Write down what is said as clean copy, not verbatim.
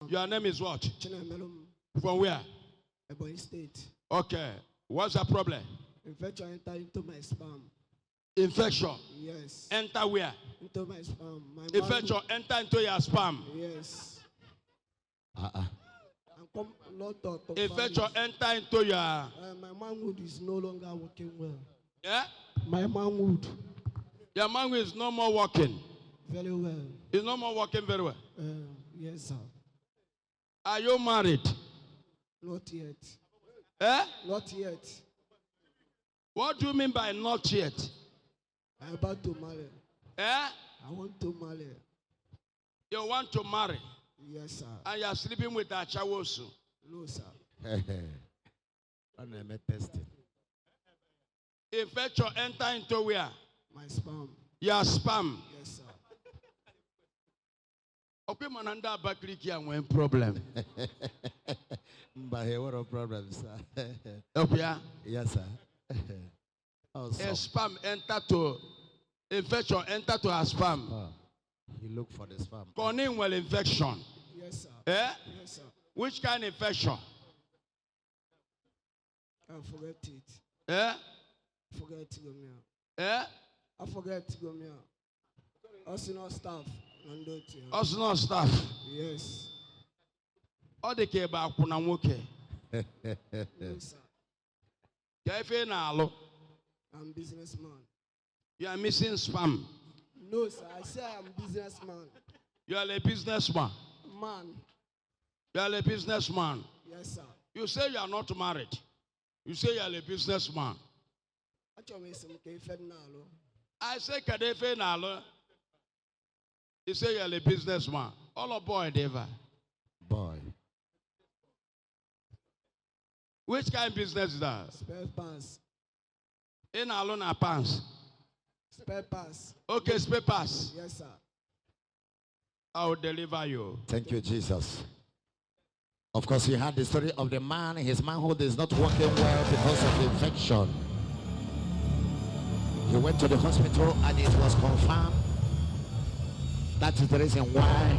Your name is what? Chinemelum, From where? Ebonyi State. Okay. What's the problem? Infection enter into my sperm. Infection. Yes. Enter where? Into my sperm. My Infection enter into your sperm. Yes. Uh-uh. Lot of Infection enter into your. my manhood is no longer working well. Yeah? My manhood. Your manhood is no more working. Very well. It's no more working very well. Yes, sir. Are you married? Not yet. Eh? Not yet. What do you mean by not yet? I'm about to marry. Eh? I want to marry. You want to marry? Yes, sir. And you are sleeping with a chawosu? No, sir. I'm testing. Infection enter into where? My sperm. Your sperm. Yes, sir. Okay, mananda bakriki and when problem. But here, what a problem, sir. Okay. Yes, sir. A sperm enter to infection enter to a sperm. You look for the sperm. Calling well infection. Yes, sir. Eh? Yes, sir. Which kind of infection? I forget it. Eh? Forget it, go me out. Eh? I forget to go me out. Also no staff. Also no staff. Yes. All the care about Kunamuke. No, sir. I'm businessman. You are missing sperm. No, sir. I say I'm businessman. You are a businessman. Man. You are a businessman. Yes, sir. You say you are not married. You say you are a businessman. I say Kadefe Nalo. You say you are a businessman. All a boy, Deva. Boy. Which kind of business is that? Spare parts. In alone a pants. Spare parts. Okay, spare parts. Yes, sir. I will deliver you. Thank you, Jesus. Of course, you had the story of the man. His manhood is not working well because of infection. He went to the hospital and it was confirmed. That is the reason why